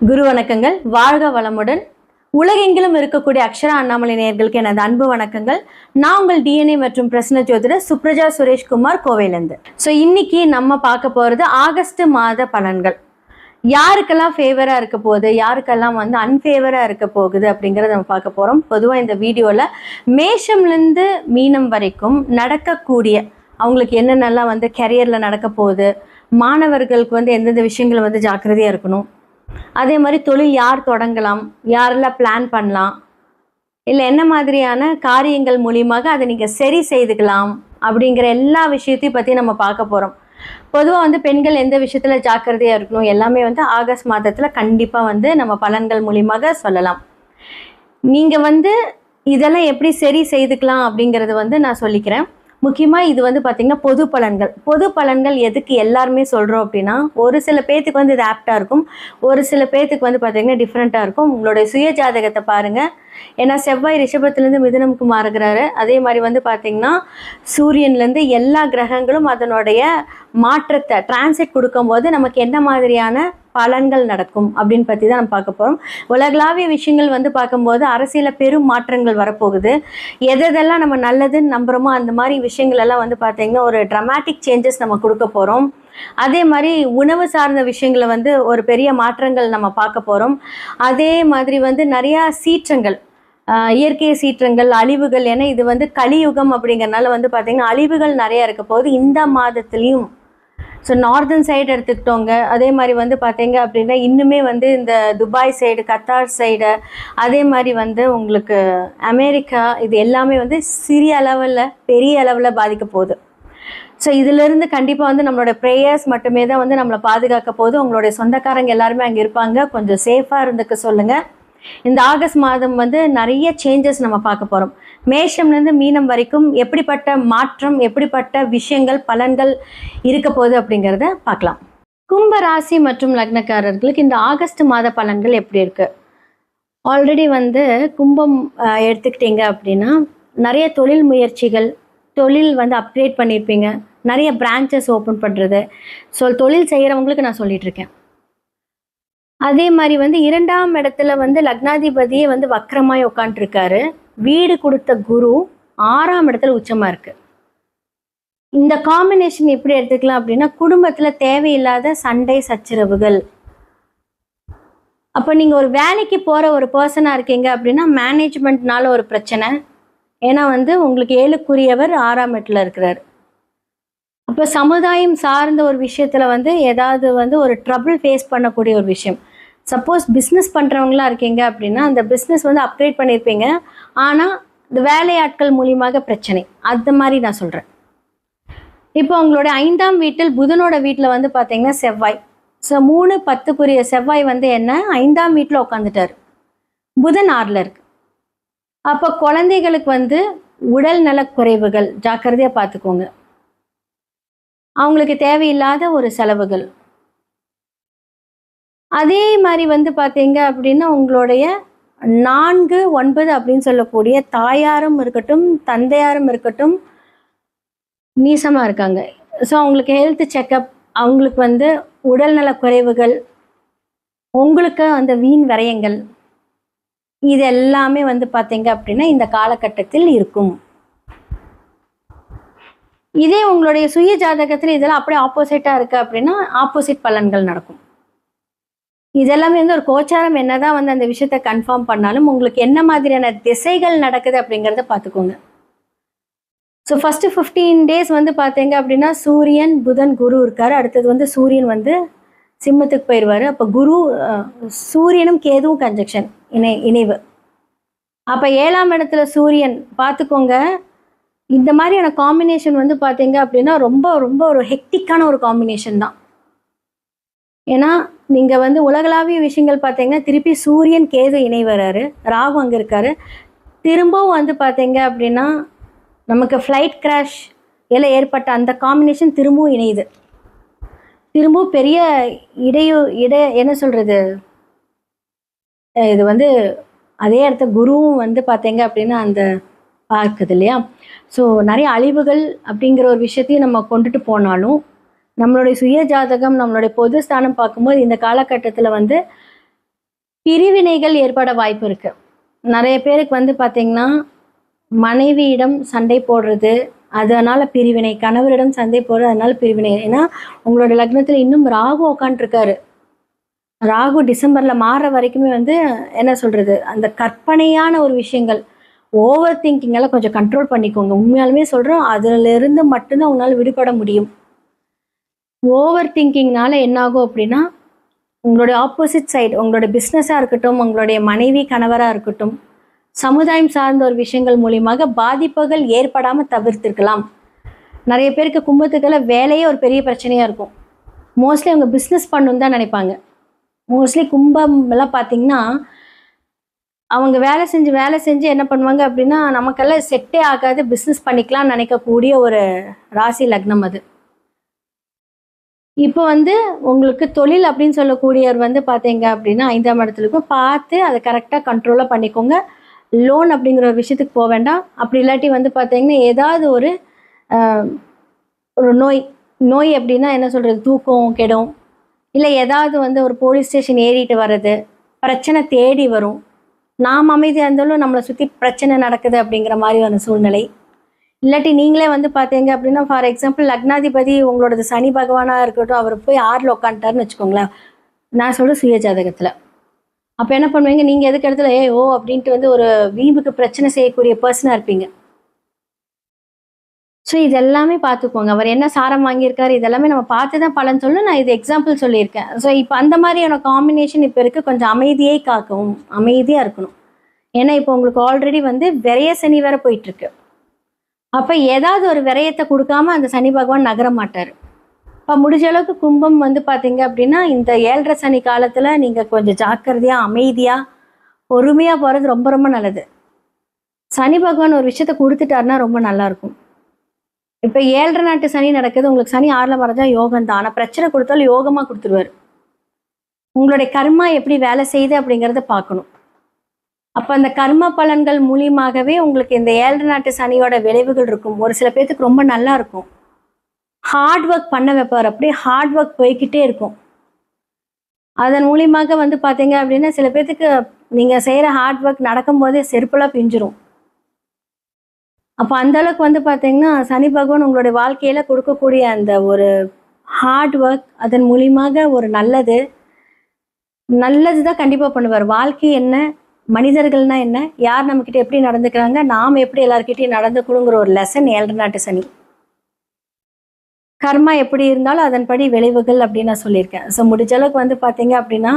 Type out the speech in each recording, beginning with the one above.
குரு வணக்கங்கள். வாழ்க வளமுடன். உலகெங்கிலும் இருக்கக்கூடிய அக்ஷரா அண்ணாமலை நேயர்களுக்கு எனது அன்பு வணக்கங்கள். நான் உங்கள் டிஎன்ஏ மற்றும் பிரசன்ன ஜோதிடர் சுப்ரஜா சுரேஷ்குமார் கோவையிலேருந்து. இன்னைக்கு நம்ம பார்க்க போகிறது ஆகஸ்ட் மாத பலன்கள். யாருக்கெல்லாம் ஃபேவராக இருக்க போகுது, யாருக்கெல்லாம் அன்ஃபேவராக இருக்க போகுது அப்படிங்கிறத நம்ம பார்க்க போகிறோம். பொதுவாக இந்த வீடியோவில் மேஷம்லேருந்து மீனம் வரைக்கும் நடக்கக்கூடிய அவங்களுக்கு என்னென்னலாம் கெரியரில் நடக்க போகுது, மாணவர்களுக்கு எந்தெந்த விஷயங்கள் ஜாக்கிரதையாக இருக்கணும், அதே மாதிரி தொழில் யார் தொடங்கலாம், யாரெல்லாம் பிளான் பண்ணலாம், இல்லை என்ன மாதிரியான காரியங்கள் மூலியமாக அதை நீங்கள் சரி செய்துக்கலாம் அப்படிங்கிற எல்லா விஷயத்தையும் பற்றி நம்ம பார்க்க போகிறோம். பொதுவாக பெண்கள் எந்த விஷயத்தில் ஜாக்கிரதையாக இருக்கணும் எல்லாமே ஆகஸ்ட் மாதத்தில் கண்டிப்பாக நம்ம பலன்கள் மூலியமாக சொல்லலாம். நீங்கள் இதெல்லாம் எப்படி சரி செய்துக்கலாம் அப்படிங்கிறது நான் சொல்லிக்கிறேன். முக்கியமாக இது பார்த்திங்கன்னா பொது பலன்கள் எதுக்கு எல்லாருமே சொல்கிறோம் அப்படின்னா, ஒரு சில பேர்த்துக்கு இது ஆப்டாக இருக்கும், ஒரு சில பேர்த்துக்கு பார்த்திங்கன்னா டிஃப்ரெண்ட்டாக இருக்கும். உங்களுடைய சுய ஜாதகத்தை பாருங்கள். ஏன்னா செவ்வாய் ரிஷபத்துலேருந்து மிதுனமுக்கு மாறுகிறாரு. அதே மாதிரி பார்த்திங்கன்னா சூரியன்லேருந்து எல்லா கிரகங்களும் அதனுடைய மாற்றத்தை டிரான்சிட் கொடுக்கும்போது நமக்கு என்ன மாதிரியான பலன்கள் நடக்கும் அப்படின்னு பற்றி தான் நம்ம பார்க்க போகிறோம். உலகளாவிய விஷயங்கள் பார்க்கும்போது அரசியலில் பெரும் மாற்றங்கள் வரப்போகுது. எதெல்லாம் நம்ம நல்லதுன்னு நம்புகிறோமோ அந்த மாதிரி விஷயங்கள் எல்லாம் பார்த்திங்கன்னா ஒரு ட்ரமாட்டிக் சேஞ்சஸ் நம்ம கொடுக்க போகிறோம். அதே மாதிரி உணவு சார்ந்த விஷயங்களை ஒரு பெரிய மாற்றங்கள் நம்ம பார்க்க போகிறோம். அதே மாதிரி நிறையா சீற்றங்கள், இயற்கை சீற்றங்கள், அழிவுகள், ஏன்னா இது கலியுகம் அப்படிங்கிறனால பார்த்திங்கன்னா அழிவுகள் நிறையா இருக்க போகுது இந்த மாதத்துலேயும். Northern side எடுத்துக்கிட்டோங்க. அதே மாதிரி பார்த்தீங்க அப்படின்னா இன்னுமே இந்த துபாய் சைடு, கத்தார் சைடு, அதே மாதிரி உங்களுக்கு அமெரிக்கா, இது எல்லாமே சிறிய அளவில் பெரிய அளவில் பாதிக்க போகுது. இதிலிருந்து கண்டிப்பாக நம்மளோட ப்ரேயர்ஸ் மட்டுமே தான் நம்மளை பாதுகாக்க போகுது. உங்களுடைய சொந்தக்காரங்க எல்லாருமே அங்கே இருப்பாங்க, கொஞ்சம் சேஃபாக இருந்துக்க சொல்லுங்கள். இந்த ஆகஸ்ட் மாதம் நிறைய சேஞ்சஸ் நம்ம பார்க்க போகிறோம். மேஷம்லேருந்து மீனம் வரைக்கும் எப்படிப்பட்ட மாற்றம், எப்படிப்பட்ட விஷயங்கள், பலன்கள் இருக்க போகுது அப்படிங்கிறத பார்க்கலாம். கும்ப ராசி மற்றும் லக்னக்காரர்களுக்கு இந்த ஆகஸ்ட் மாத பலன்கள் எப்படி இருக்குது? ஆல்ரெடி கும்பம் எடுத்துக்கிட்டீங்க அப்படின்னா நிறைய தொழில் முயற்சிகள், தொழில் அப்கிரேட் பண்ணியிருப்பீங்க, நிறைய பிரான்ச்சஸ் ஓப்பன் பண்ணுறது. தொழில் செய்கிறவங்களுக்கு நான் சொல்லிகிட்ருக்கேன். அதே மாதிரி இரண்டாம் இடத்துல லக்னாதிபதியே வக்ரமாய் உட்காந்துருக்காரு. வீடு கொடுத்த குரு 6ஆம் இடத்துல உச்சமாக இருக்குது. இந்த காம்பினேஷன் எப்படி எடுத்துக்கலாம் அப்படின்னா, குடும்பத்தில் தேவையில்லாத சண்டை சச்சரவுகள். அப்போ நீங்கள் ஒரு வேலைக்கு போகிற ஒரு பர்சனாக இருக்கீங்க அப்படின்னா மேனேஜ்மெண்ட்னால ஒரு பிரச்சனை. ஏன்னா உங்களுக்கு 7க்குரியவர் 6ஆம் இடத்துல இருக்கிறார். அப்போ சமுதாயம் சார்ந்த ஒரு விஷயத்தில் ஏதாவது ஒரு ட்ரபிள் ஃபேஸ் பண்ணக்கூடிய ஒரு விஷயம். சப்போஸ் பிஸ்னஸ் பண்ணுறவங்களா இருக்கீங்க அப்படின்னா அந்த பிஸ்னஸ் அப்கிரேட் பண்ணியிருப்பீங்க, ஆனால் இந்த வேலையாட்கள் மூலியமாக பிரச்சனை, அந்த மாதிரி நான் சொல்கிறேன். இப்போ உங்களோட 5ஆம் வீட்டில் புதனோட வீட்டில் பார்த்தீங்கன்னா செவ்வாய். 3-10க்குரிய செவ்வாய் என்ன 5ஆம் வீட்டில் உட்காந்துட்டார், புதன் 6ல் இருக்கு. அப்போ குழந்தைகளுக்கு உடல் நலக்குறைவுகள், ஜாக்கிரதையாக பார்த்துக்கோங்க. அவங்களுக்கு தேவையில்லாத ஒரு செலவுகள். அதே மாதிரி பார்த்தீங்க அப்படின்னா உங்களுடைய 4-9 அப்படின்னு சொல்லக்கூடிய தாயாரும் இருக்கட்டும் தந்தையாரும் இருக்கட்டும் நீசமாக இருக்காங்க. அவங்களுக்கு ஹெல்த் செக்கப், அவங்களுக்கு உடல்நல குறைவுகள், உங்களுக்கு வீண் விரயங்கள், இது எல்லாமே பார்த்தீங்க அப்படின்னா இந்த காலகட்டத்தில் இருக்கும். இதே உங்களுடைய சுய ஜாதகத்தில் இதெல்லாம் அப்படியே ஆப்போசிட்டாக இருக்குது அப்படின்னா ஆப்போசிட் பலன்கள் நடக்கும். இதெல்லாமே ஒரு கோச்சாரம் என்னதான் அந்த விஷயத்தை கன்ஃபார்ம் பண்ணாலும் உங்களுக்கு என்ன மாதிரியான திசைகள் நடக்குது அப்படிங்கிறத பார்த்துக்கோங்க. ஃபஸ்ட்டு 15 days பார்த்தீங்க அப்படின்னா சூரியன் புதன் குரு இருக்கார். அடுத்தது சூரியன் சிம்மத்துக்கு போயிடுவார். அப்போ குரு சூரியனும் கேதுவும் கன்ஜெக்ஷன், இணைவு. அப்போ 7ஆம் இடத்துல சூரியன் பார்த்துக்கோங்க. இந்த மாதிரியான காம்பினேஷன் பார்த்தீங்க அப்படின்னா ரொம்ப ரொம்ப ஒரு ஹெக்டிக்கான ஒரு காம்பினேஷன் தான். ஏன்னா நீங்கள் உலகளாவிய விஷயங்கள் பார்த்தீங்கன்னா திருப்பி சூரியன் கேது இணை வர்றாரு, ராகு அங்கே இருக்காரு. திரும்பவும் பார்த்தீங்க அப்படின்னா நமக்கு ஃப்ளைட் கிராஷ் எல்லாம் ஏற்பட்ட அந்த காம்பினேஷன் திரும்பவும் இணையுது. திரும்பவும் பெரிய என்ன சொல்கிறது, இது அதே இடத்த குருவும் பார்த்தீங்க அப்படின்னா அந்த பார்க்குது இல்லையா. நிறைய அழிவுகள் அப்படிங்கிற ஒரு விஷயத்தையும் நம்ம கொண்டுட்டு போனாலும் நம்மளுடைய சுய ஜாதகம், நம்மளுடைய பொது ஸ்தானம் பார்க்கும்போது இந்த காலகட்டத்தில் பிரிவினைகள் ஏற்பட வாய்ப்பு இருக்கு. நிறைய பேருக்கு வந்து பார்த்தீங்கன்னா மனைவியிடம் சண்டை போடுறது, அதனால பிரிவினை, கணவரிடம் சண்டை போடுறது அதனால பிரிவினை. ஏன்னா உங்களோட லக்னத்தில் இன்னும் ராகு உட்காந்துருக்காரு. ராகு டிசம்பர்ல மாறுற வரைக்குமே வந்து என்ன சொல்றது, அந்த கற்பனையான ஒரு விஷயங்கள், ஓவர் திங்கிங் எல்லாம் கொஞ்சம் கண்ட்ரோல் பண்ணிக்கோங்க. உண்மையாலுமே சொல்றோம், அதுல இருந்து மட்டும்தான் உங்களால் விடுபட முடியும். ஓவர் திங்கிங்னால என்ன ஆகும் அப்படின்னா, உங்களுடைய ஆப்போசிட் சைடு, உங்களோட பிஸ்னஸாக இருக்கட்டும், உங்களுடைய மனைவி கணவராக இருக்கட்டும், சமுதாயம் சார்ந்த ஒரு விஷயங்கள் மூலியமாக பாதிப்புகள் ஏற்படாமல் தவிர்த்திருக்கலாம். நிறைய பேருக்கு கும்பத்துக்களை வேலையே ஒரு பெரிய பிரச்சனையாக இருக்கும். மோஸ்ட்லி அவங்க பிஸ்னஸ் பண்ணணுன்னு தான் நினைப்பாங்க. மோஸ்ட்லி கும்பம் எல்லாம் பார்த்தீங்கன்னா, அவங்க வேலை செஞ்சு என்ன பண்ணுவாங்க அப்படின்னா, நமக்கெல்லாம் செட்டே ஆகாது, பிஸ்னஸ் பண்ணிக்கலாம்னு நினைக்கக்கூடிய ஒரு ராசி லக்னம் அது. இப்போ வந்து உங்களுக்கு தொழில் அப்படின்னு சொல்லக்கூடியவர் வந்து பார்த்தீங்க அப்படின்னா 5ஆம் இடத்துல இருக்கும். பார்த்து அதை கரெக்டாக கண்ட்ரோலாக பண்ணிக்கோங்க. லோன் அப்படிங்கிற ஒரு விஷயத்துக்கு போக வேண்டாம். அப்படி இல்லாட்டி வந்து பார்த்தீங்கன்னா ஏதாவது ஒரு நோய் அப்படின்னா என்ன சொல்கிறது, தூக்கம் கெடும், இல்லை ஏதாவது வந்து ஒரு போலீஸ் ஸ்டேஷன் ஏறிட்டு வர்றது, பிரச்சனை தேடி வரும். நாம் அமைதியாக இருந்தாலும் நம்மளை சுற்றி பிரச்சனை நடக்குது அப்படிங்கிற மாதிரியான சூழ்நிலை. இல்லாட்டி நீங்களே வந்து பார்த்தீங்க அப்படின்னா, ஃபார் எக்ஸாம்பிள் லக்னாதிபதி உங்களோடது சனி பகவானாக இருக்கட்டும், அவர் போய் 6ல் உட்காந்துட்டாருன்னு வச்சுக்கோங்களேன், நான் சொல்கிற சுய ஜாதகத்தில். அப்போ என்ன பண்ணுவீங்க, நீங்கள் எதுக்கு இடத்துல அப்படின்ட்டு வந்து ஒரு வீம்புக்கு பிரச்சனை செய்யக்கூடிய பர்சனாக இருப்பீங்க. ஸோ இது எல்லாமே பார்த்துக்கோங்க. அவர் என்ன சாரம் வாங்கியிருக்காரு, இதெல்லாமே நம்ம பார்த்து தான் பலன் சொல்லணும். நான் இது எக்ஸாம்பிள் சொல்லியிருக்கேன். ஸோ இப்போ அந்த மாதிரியான காம்பினேஷன் இப்போ இருக்குது. கொஞ்சம் அமைதியே காக்கவும், அமைதியாக இருக்கணும். ஏன்னா இப்போ உங்களுக்கு ஆல்ரெடி வந்து விரைய சனி வேற போயிட்டுருக்கு. அப்போ ஏதாவது ஒரு விரயத்தை கொடுக்காம அந்த சனி பகவான் நகர மாட்டார். இப்போ முடிஞ்ச அளவுக்கு கும்பம் வந்து பார்த்தீங்க அப்படின்னா, இந்த 7.5 சனி காலத்தில் நீங்கள் கொஞ்சம் ஜாக்கிரதையாக, அமைதியாக, பொறுமையாக போகிறது ரொம்ப ரொம்ப நல்லது. சனி பகவான் ஒரு விஷயத்த கொடுத்துட்டாருன்னா ரொம்ப நல்லாயிருக்கும். இப்போ 7.5 நாட்டு சனி நடக்குது, உங்களுக்கு சனி 6ல் வரதா யோகம் தான். ஆனால் பிரச்சனை கொடுத்தாலும் யோகமாக கொடுத்துருவார். உங்களுடைய கர்மா எப்படி வேலை செய்யுது அப்படிங்கிறத பார்க்கணும். அப்போ அந்த கர்ம பலன்கள் மூலியமாகவே உங்களுக்கு இந்த 7.5 நாட்டு சனியோட விளைவுகள் இருக்கும். ஒரு சில பேர்த்துக்கு ரொம்ப நல்லா இருக்கும். ஹார்ட் ஒர்க் பண்ண வைப்பார். அப்படியே ஹார்ட் ஒர்க் போய்கிட்டே இருக்கும். அதன் மூலியமாக வந்து பார்த்தீங்க அப்படின்னா, சில பேர்த்துக்கு நீங்கள் செய்கிற ஹார்ட் ஒர்க் நடக்கும்போதே செருப்பெல்லாம் பிஞ்சிரும். அப்போ அந்த அளவுக்கு வந்து பார்த்தீங்கன்னா, சனி பகவான் உங்களுடைய வாழ்க்கையில் கொடுக்கக்கூடிய அந்த ஒரு ஹார்ட் ஒர்க், அதன் மூலியமாக ஒரு நல்லது தான் கண்டிப்பாக பண்ணுவார். வாழ்க்கை என்ன, மனிதர்கள்னா என்ன, யார் நம்மக்கிட்ட எப்படி நடந்துக்கிறாங்க, நாம் எப்படி எல்லாருக்கிட்டையும் நடந்துக்கணுங்கிற ஒரு லெசன் 7.5 நாட்டு சனி. கர்மா எப்படி இருந்தாலும் அதன்படி விளைவுகள் அப்படின்னு நான் சொல்லியிருக்கேன். ஸோ முடிஞ்ச அளவுக்கு வந்து பார்த்தீங்க அப்படின்னா,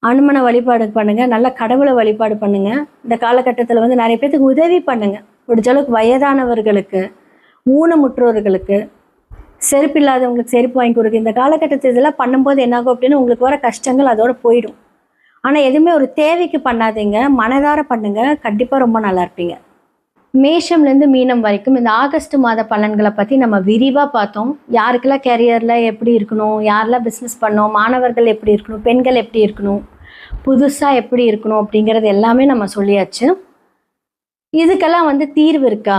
அனுமனை வழிபாடு பண்ணுங்கள், நல்ல கடவுளை வழிபாடு பண்ணுங்கள். இந்த காலகட்டத்தில் வந்து நிறைய பேர்த்துக்கு உதவி பண்ணுங்கள். முடிஞ்ச அளவுக்கு வயதானவர்களுக்கு, ஊனமுற்றோர்களுக்கு, செருப்பு இல்லாதவங்களுக்கு செருப்பு வாங்கி கொடுக்கு. இந்த காலகட்டத்தில் இதெல்லாம் பண்ணும்போது என்னாகும் அப்படின்னா, உங்களுக்கு வர கஷ்டங்கள் அதோடு போயிடும். ஆனால் எதுவுமே ஒரு தேவைக்கு பண்ணாதீங்க, மனதார பண்ணுங்க, கண்டிப்பாக ரொம்ப நல்லா இருப்பீங்க. மேஷம்லேருந்து மீனம் வரைக்கும் இந்த ஆகஸ்ட் மாத பலன்களை பற்றி நம்ம விரிவாக பார்த்தோம். யாருக்கெல்லாம் கேரியரில் எப்படி இருக்கணும், யாரெல்லாம் பிஸ்னஸ் பண்ணணும், மாணவர்கள் எப்படி இருக்கணும், பெண்கள் எப்படி இருக்கணும், புதுசாக எப்படி இருக்கணும் அப்படிங்கிறது எல்லாமே நம்ம சொல்லியாச்சு. இதுக்கெல்லாம் வந்து தீர்வு இருக்கா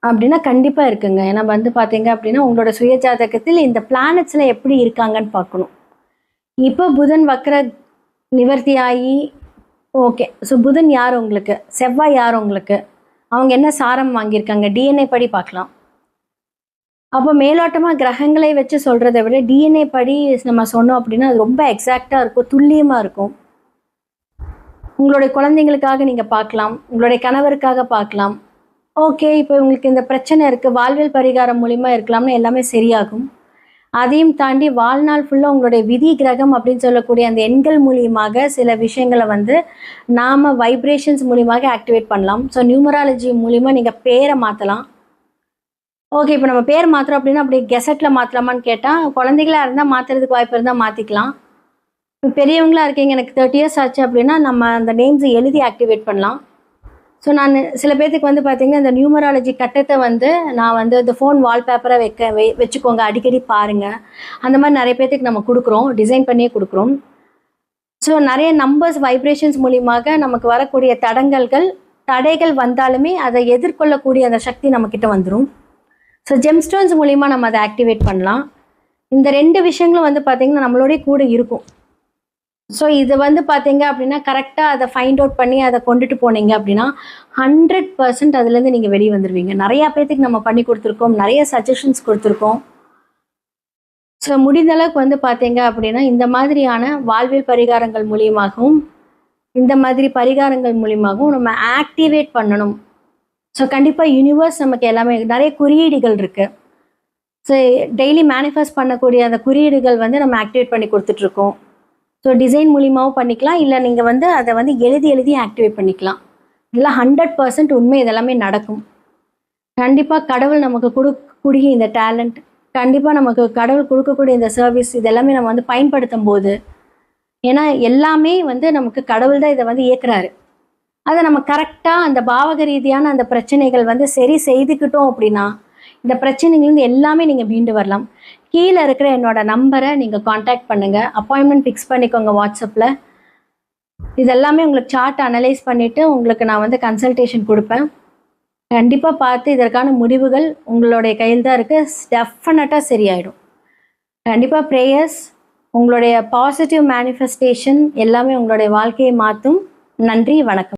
அப்படின்னா கண்டிப்பாக இருக்குங்க. ஏன்னா வந்து பார்த்தீங்க அப்படின்னா, உங்களோட சுய ஜாதகத்தில் இந்த பிளானட்ஸில் எப்படி இருக்காங்கன்னு பார்க்கணும். இப்போ புதன் வக்ர நிவர்த்தி ஆகி ஓகே. ஸோ புதன் யார் உங்களுக்கு, செவ்வாய் யார் உங்களுக்கு, அவங்க என்ன சாரம் வாங்கியிருக்காங்க, டிஎன்ஏ படி பார்க்கலாம். அப்போ மேலோட்டமாக கிரகங்களை வச்சு சொல்கிறத விட டிஎன்ஏ படி நம்ம சொன்னோம் அப்படின்னா அது ரொம்ப எக்ஸாக்டாக இருக்கும், துல்லியமாக இருக்கும். உங்களுடைய குழந்தைங்களுக்காக நீங்கள் பார்க்கலாம், உங்களுடைய கணவருக்காக பார்க்கலாம். ஓகே, இப்போ உங்களுக்கு இந்த பிரச்சனை இருக்குது, வாழ்வியல் பரிகாரம் மூலிமா இருக்கலாம்னு எல்லாமே சரியாகும். அதையும் தாண்டி வாழ்நாள் ஃபுல்லாக உங்களுடைய விதி கிரகம் அப்படின்னு சொல்லக்கூடிய அந்த எண்கள் மூலியமாக சில விஷயங்களை வந்து நாம் வைப்ரேஷன்ஸ் மூலியமாக ஆக்டிவேட் பண்ணலாம். ஸோ நியூமராலஜி மூலிமா நீங்கள் பேரை மாற்றலாம். ஓகே, இப்போ நம்ம பேர் மாற்றுறோம் அப்படின்னா அப்படியே கெசட்டில் மாற்றலாமான்னு கேட்டால், குழந்தைகளாக இருந்தால் மாற்றுறதுக்கு வாய்ப்பு இருந்தால் மாற்றிக்கலாம். இப்போ பெரியவங்களாக இருக்கீங்க, எனக்கு 30 இயர்ஸ் ஆச்சு அப்படின்னா நம்ம அந்த நேம்ஸை எழுதி ஆக்டிவேட் பண்ணலாம். ஸோ நான் சில பேர்த்துக்கு வந்து பார்த்திங்கன்னா இந்த நியூமராலஜி கட்டத்தை வந்து நான் வந்து இந்த ஃபோன் வால்பேப்பரை வச்சுக்கோங்க, அடிக்கடி பாருங்கள், அந்த மாதிரி நிறைய பேர்த்துக்கு நம்ம கொடுக்குறோம், டிசைன் பண்ணியே கொடுக்குறோம். ஸோ நிறைய நம்பர்ஸ் வைப்ரேஷன்ஸ் மூலியமாக நமக்கு வரக்கூடிய தடைகள் வந்தாலுமே அதை எதிர்கொள்ளக்கூடிய அந்த சக்தி நம்மக்கிட்ட வந்துடும். ஸோ ஜெம்ஸ்டோன்ஸ் மூலிமா நம்ம அதை ஆக்டிவேட் பண்ணலாம். இந்த 2 விஷயங்களும் வந்து பார்த்திங்கன்னா நம்மளோடய கூட இருக்கும். ஸோ இது வந்து பார்த்தீங்க அப்படின்னா கரெக்டாக அதை ஃபைண்ட் அவுட் பண்ணி அதை கொண்டுட்டு போனீங்க அப்படின்னா 100% அதுலேருந்து நீங்கள் வெளியே வந்துடுவீங்க. நிறையா பேர்த்துக்கு நம்ம பண்ணி கொடுத்துருக்கோம், நிறைய சஜஷன்ஸ் கொடுத்துருக்கோம். ஸோ முடிந்த அளவுக்கு வந்து பார்த்தீங்க அப்படின்னா இந்த மாதிரியான வாழ்வியல் பரிகாரங்கள் மூலியமாகவும் இந்த மாதிரி பரிகாரங்கள் மூலியமாகவும் நம்ம ஆக்டிவேட் பண்ணணும். ஸோ கண்டிப்பாக யூனிவர்ஸ் நமக்கு எல்லாமே நிறைய குறியீடுகள் இருக்குது. ஸோ டெய்லி மேனிஃபெஸ்ட் பண்ணக்கூடிய அந்த குறியீடுகள் வந்து நம்ம ஆக்டிவேட் பண்ணி கொடுத்துட்ருக்கோம். ஸோ டிசைன் மூலியமாகவும் பண்ணிக்கலாம், இல்லை நீங்கள் வந்து அதை வந்து எழுதி ஆக்டிவேட் பண்ணிக்கலாம். இதெல்லாம் 100% உண்மை, இதெல்லாமே நடக்கும். கண்டிப்பாக கடவுள் நமக்கு கொடுக்கக்கூடிய இந்த டேலண்ட், கண்டிப்பாக நமக்கு கடவுள் கொடுக்கக்கூடிய இந்த சர்வீஸ், இதெல்லாமே நம்ம வந்து பயன்படுத்தும் போது, ஏன்னா எல்லாமே வந்து நமக்கு கடவுள் தான் இதை வந்து இயக்குறாரு. அதை நம்ம கரெக்டாக அந்த பாவக ரீதியான அந்த பிரச்சனைகள் வந்து சரி செய்துக்கிட்டோம் அப்படின்னா இந்த பிரச்சனைகள்லேருந்து எல்லாமே நீங்கள் மீண்டு வரலாம். கீழே இருக்கிற என்னோட நம்பரை நீங்கள் காண்டாக்ட் பண்ணுங்கள், அப்பாயின்மெண்ட் ஃபிக்ஸ் பண்ணிக்கோங்க வாட்ஸ்அப்பில். இதெல்லாமே உங்களுக்கு சார்ட் அனலைஸ் பண்ணிவிட்டு உங்களுக்கு நான் வந்து கன்சல்டேஷன் கொடுப்பேன். கண்டிப்பாக பார்த்து இதற்கான முடிவுகள் உங்களுடைய கையில் தான் இருக்குது. டெஃபினட்டாக சரியாயிடும். கண்டிப்பாக ப்ரேயர்ஸ், உங்களுடைய பாசிட்டிவ் மேனிஃபெஸ்டேஷன் எல்லாமே உங்களுடைய வாழ்க்கையை மாற்றும். நன்றி, வணக்கம்.